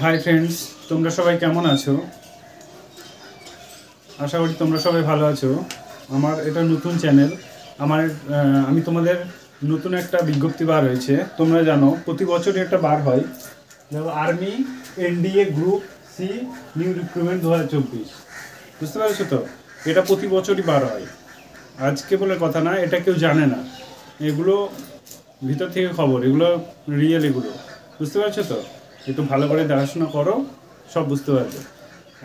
Hi friends, তোমরা সবাই কেমন আছো? আশা করি তোমরা সবাই ভালো আছো। আমার এটা নতুন চ্যানেল। আমি তোমাদের নতুন একটা বিজ্ঞপ্তি বার হয়েছে। তোমরা জানো প্রতি বছরই একটা বার হয়, দেখো army NDA group C new recruitment 2024। বুঝতে পারছো তো? এটা প্রতি বছরই বার হয়, আজকে বলে কথা না, এটা কেউ জানে না। এগুলো ভিতর থেকে খবর, এগুলো রিয়েল, এগুলো বুঝতে পারছো তো? একটু ভালো করে দেখাশোনা করো, সব বুঝতে পারবে।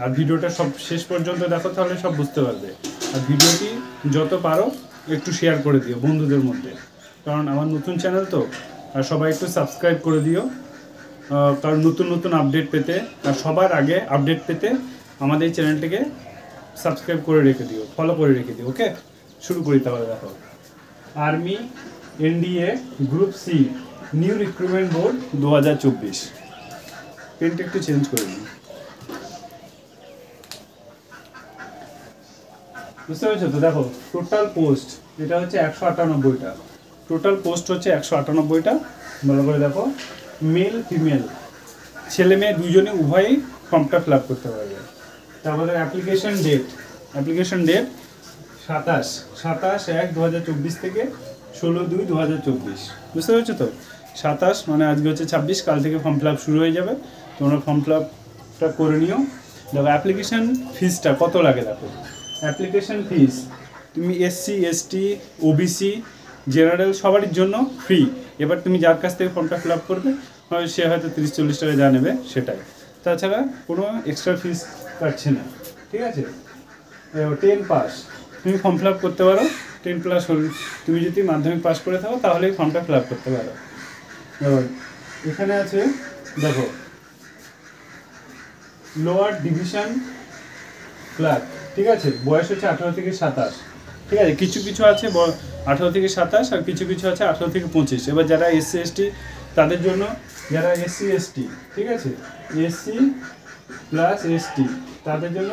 আর ভিডিওটা সব শেষ পর্যন্ত দেখো, তাহলে সব বুঝতে পারবে। আর ভিডিওটি যত পারো একটু শেয়ার করে দিও বন্ধুদের মধ্যে, কারণ আমার নতুন চ্যানেল তো। আর সবাই একটু সাবস্ক্রাইব করে দিও, কারণ নতুন নতুন আপডেট পেতে আর সবার আগে আপডেট পেতে আমাদের এই চ্যানেলটিকে সাবস্ক্রাইব করে রেখে দিও, ফলো করে রেখে দিও। ওকে, শুরু করি তাহলে। দেখো, army NDA group C new recruitment board 2024। পেনটা একটু চেঞ্জ করে নিই। বুঝতে পেরেছো তো? দেখো, টোটাল পোস্ট এটা হচ্ছে 198টা। টোটাল পোস্ট হচ্ছে 198টা। ভালো করে দেখো, মেল ফিমেল, ছেলে মেয়ে দুজনে উভয়ই ফর্মটা ফিল আপ করতে পারবে। তারপরে অ্যাপ্লিকেশন ডেট 27/1/2024 থেকে 16/2/2024। বুঝতে পেরেছো তো? 27 মানে আজকে হচ্ছে 26, কাল থেকে ফর্ম ফিল আপ শুরু হয়ে যাবে। তোমরা ফর্ম ফিল আপটা করে নিও। দেখো অ্যাপ্লিকেশান ফিসটা কত লাগে। দেখো অ্যাপ্লিকেশান ফিস তুমি এসসি এসটি ওবিসি জেনারেল সবারই জন্য ফ্রি। এবার তুমি যার কাছ থেকে ফর্মটা ফিল আপ করবে, সে হয়তো 30-40 টাকা যা নেবে সেটাই, তাছাড়া কোনো এক্সট্রা ফিস কাটছে না। ঠিক আছে? 10 পাস তুমি ফর্ম ফিল আপ করতে পারো। 10+ হল, তুমি যদি মাধ্যমিক পাস করে থাকো তাহলেই ফর্মটা ফিল আপ করতে পারো। এখানে আছে দেখো, লোয়ার ডিভিশন ক্লার্ক, ঠিক আছে, বয়স হচ্ছে 18 থেকে 27। ঠিক আছে, কিছু কিছু আছে 18 থেকে 27, আর কিছু কিছু আছে 18 থেকে 25। এবার যারা এসসি এসটি তাদের জন্য, যারা এসসি এসটি, ঠিক আছে, এসসি প্লাস এসটি তাদের জন্য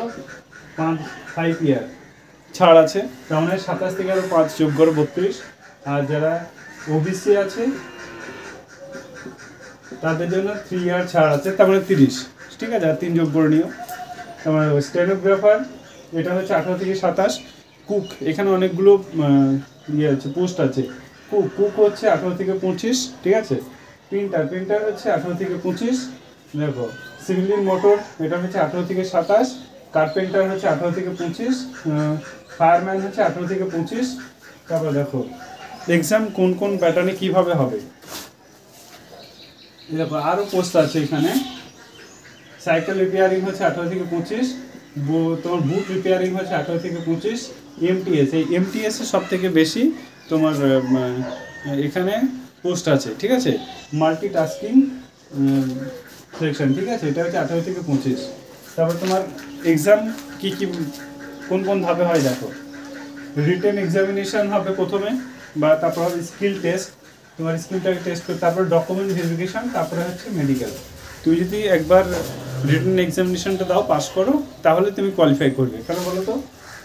5 ইয়ার ছাড় আছে। তার মানে 27 থেকে আরও 5 যোগ করো 32। আর যারা ওবিসি আছে তাদের জন্য 3 ইয়ার ছাড় আছে, তার মানে 30। ঠিক আছে, আর 3 যোগ করে নিও। তারপরে স্টেনোগ্রাফার এটা হচ্ছে 18 থেকে 27। কুক, এখানে অনেকগুলো ইয়ে আছে, পোস্ট আছে। কুক হচ্ছে 18 থেকে 25। ঠিক আছে, প্রিন্টার হচ্ছে 18 থেকে 25। দেখো সিভিলিয়ান মোটর এটা হচ্ছে 18 থেকে 27। কার্পেন্টার হচ্ছে 18 থেকে 25। ফায়ারম্যান হচ্ছে 18 থেকে 25। তারপর দেখো এক্সাম কোন কোন প্যাটার্নে কীভাবে হবে। দেখো আরও পোস্ট আছে এখানে। সাইকেল রিপেয়ারিং হচ্ছে 18 থেকে 25। তোমার বুট রিপেয়ারিং হচ্ছে 18 থেকে 25। এমটিএস, এই এমটিএসে সব থেকে বেশি তোমার এখানে পোস্ট আছে। ঠিক আছে, মাল্টিটাস্কিং সেকশন, ঠিক আছে, এটা হচ্ছে 18 থেকে 25। তারপর তোমার এক্সাম কী কী কোন কোন ধাপে হয় দেখো। রিটেন এক্সামিনেশন হবে প্রথমে, বা তারপর হবে স্কিল টেস্ট, তোমার স্কিলটাকে টেস্ট করে, তারপর ডকুমেন্ট ভেরিফিকেশান, তারপরে হচ্ছে মেডিকেল। তুমি যদি একবার রিটেন এক্সামিনেশনটা দাও, পাস করো, তাহলে তুমি কোয়ালিফাই করবে। কেন বলো তো?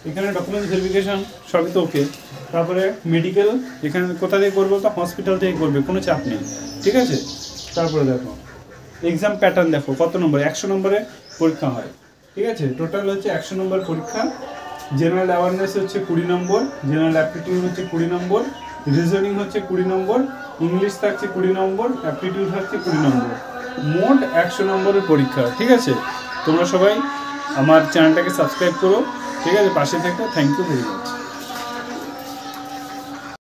এখানে ডকুমেন্ট ভেরিফিকেশান সবই তো ওকে। তারপরে মেডিকেল এখানে কোথা থেকে করবো? তো হসপিটাল থেকে করবে, কোনো চাপ নেই। ঠিক আছে, তারপরে দেখো এক্সাম প্যাটার্ন দেখো কত নম্বর। 100 নম্বরে পরীক্ষা হয়। ঠিক আছে, টোটাল হচ্ছে 100 নম্বর পরীক্ষা। জেনারেল অ্যাওয়ারনেস হচ্ছে 20 নম্বর, জেনারেল অ্যাপটিটিউড হচ্ছে 20 নম্বর, রিজনিং হচ্ছে 20 নম্বর, ইংলিশ থাকছে 20 নম্বর, অ্যাপটিটিউড থাকছে 20 নম্বর। মোট 100 নম্বরের পরীক্ষা। ঠিক আছে, তোমরা সবাই আমার চ্যানেলটাকে সাবস্ক্রাইব করো। ঠিক আছে, পাশে থেকো। Thank you very much.